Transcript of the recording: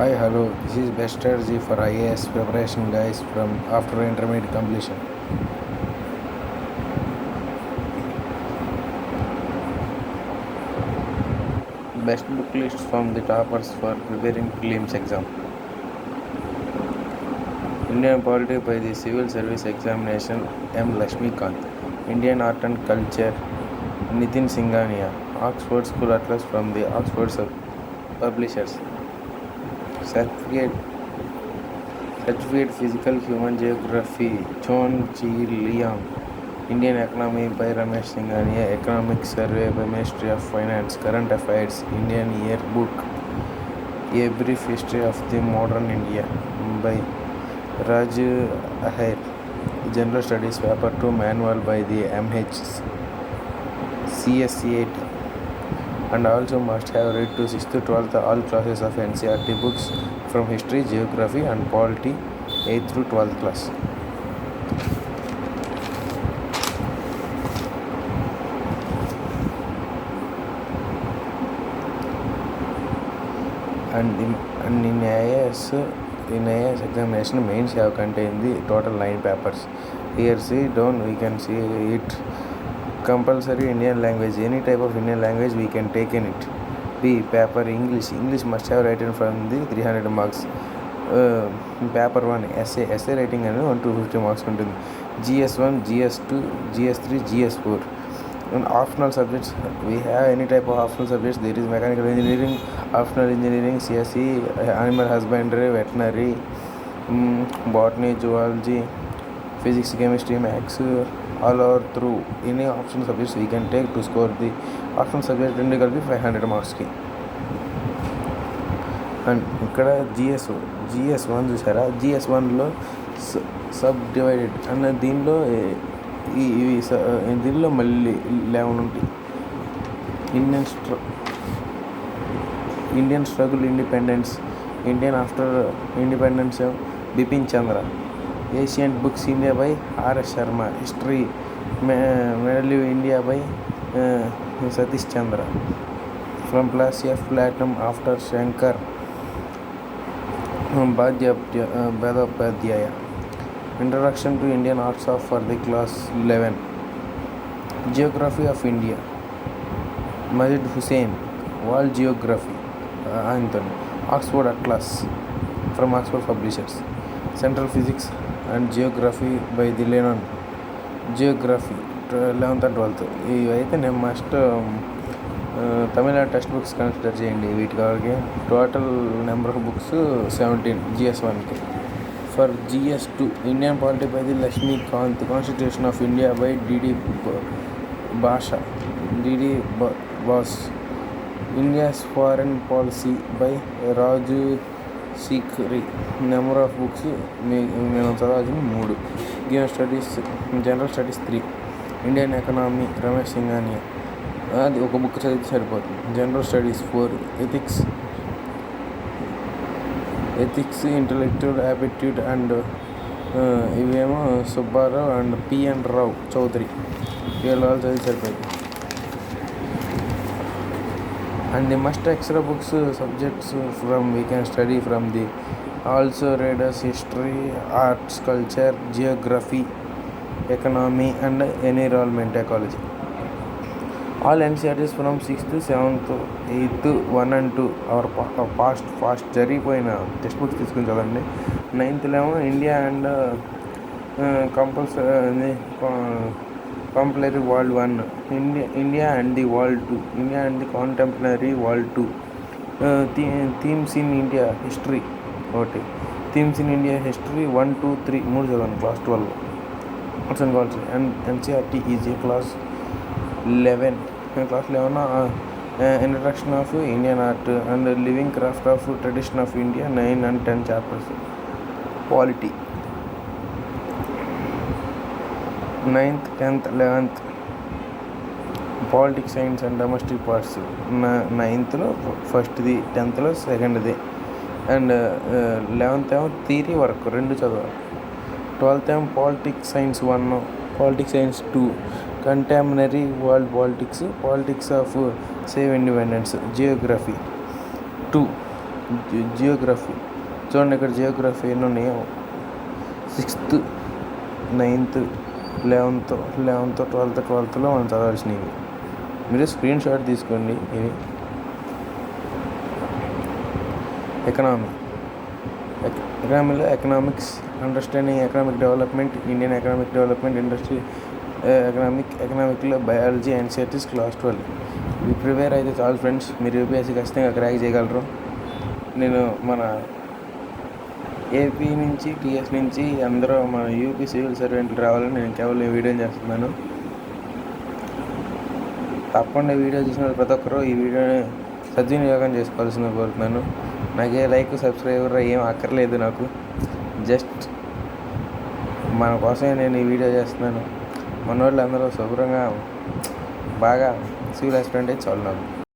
Hi, hello. This is best strategy for IAS preparation guys from after intermediate completion. Best book lists from the toppers for preparing prelims exam. Indian Polity by the Civil Service Examination M. Lakshmikant. Indian Art and Culture Nitin Singhania. Oxford School Atlas from the Oxford Publishers. Certificate Physical Human Geography Chon Chi Liang. Indian Economy by Ramesh Singhania. Economic Survey by Ministry of Finance. Current Affairs Indian Yearbook. A Brief History of the Modern India by Raju Ahir. General Studies Paper 2 Manual by the MH CSCAT. And also must have read to 6th to 12th all classes of NCERT books from history, geography and polity 8th through 12th class. And in IAS examination mains have contained the total 9 papers. Here see down we can see it. Compulsory Indian language, any type of Indian language we can take in it. B. Paper English must have written from the 300 marks. Paper 1 essay writing and 1 to 50 marks ఉంటుంది. GS1, GS2, GS3, GS4. And optional subjects, we have any type of optional subjects. There is mechanical engineering, optional engineering, CSE, animal husbandry, veterinary, botany, zoology, physics, chemistry, maths, all are through any optional subjects we can take to score the optional subject రెండు కలిపి 500 మార్క్స్కి. And ఇక్కడ GS1 చూసారా, GS1లో sub divided అన్న దీనిలో మళ్ళీ 11 ఉంటాయి. Indian struggle independence, Indian after independence Bipin Chandra. Ancient Books India by R.S. Sharma. History Medal of India by Satish Chandra. From class F Platinum after Shankar Bhadopadhyaya. Introduction to Indian Arts of for the class 11. Geography of India Majid Hussain. World Geography Anthony. Oxford Atlas from Oxford Publishers. Central Physics and Geography by the Lennon. Geography 11th and 12th. ఇవి అయితే నేను must Tamil text books consider చేయండి. వీటి కావాలి total number of books 17 GS1కి. For GS2 Indian polity by the Laxmikanth. Constitution of India by D D Basu. India's foreign policy by Raju Sikri. Number of books నేను చదవాల్సిన 3. General studies 3. Indian economy Ramesh Singhania, అది ఒక బుక్ చదివితే సరిపోతుంది. General studies 4. Ethics intellectual aptitude and ఇవేమో Subbarao and P N Rao Chowdary, వీళ్ళు చదివి సరిపోతుంది. And the must extra books subjects from we can study from the also read as history, arts, culture, geography, economy and environment ecology. All NCERTs from 6th, 7th, 8th, 1 and 2 our past జరిగిపోయిన text books తీసుకుని చదవండి. 9th ఏమో India and Contemporary World 1, India and the World 2, India and the Contemporary World 2. Themes in India History. Okay. Themes in India History 1, 2, 3 3 చదవండి class 12. Arts and Culture and NCERT is a class 11. Class 11 Introduction of Indian Art and Living Craft of Tradition of India 9 and 10 chapters. Polity 9th, 10th, 11th Politics, Science and Domestic Parts. 9thలో ఫస్ట్ది, 10thలో సెకండ్ది and 11th ఏమో theory work 2 చదవాలి. 12th ఏమో Politics Science 1, Politics Science 2, Contemporary World Politics, Politics of Save Independence, Geography 2, Geography చూడండి, ఇక్కడ Geography ఎన్ని ఉన్నాయో 6th 9th 11th 12th మనం చదవాల్సినవి. మీరు స్క్రీన్ షాట్ తీసుకోండి. ఇది ఎకనామీలో economics, understanding economic development, Indian economic development, industry ఎకనామిక్లో బయాలజీ అండ్ స్టాటిస్టిక్స్ క్లాస్ 12. ఇవి ప్రిపేర్ అయితే చాలు ఫ్రెండ్స్, మీరు యూపీఎస్సీ ఖచ్చితంగా క్రాక్ చేయగలరు. నేను మన ఏపీ నుంచి టీఎస్ నుంచి అందరూ మన యూపీ సివిల్ సర్వెంట్లు రావాలని నేను కేవలం ఈ వీడియో చేస్తున్నాను. తప్పకుండా వీడియో చూసిన ప్రతి ఒక్కరూ ఈ వీడియోని సద్వినియోగం చేసుకోవాల్సిందిగా కోరుతున్నాను. నాకు ఏ లైక్ సబ్స్క్రైబర్ ఏం అక్కర్లేదు, నాకు జస్ట్ మన కోసమే నేను ఈ వీడియో చేస్తున్నాను. మన వాళ్ళు అందరూ శుభ్రంగా బాగా సివిల్ ఆస్పిరెంట్ అయితే చాలు నాకు.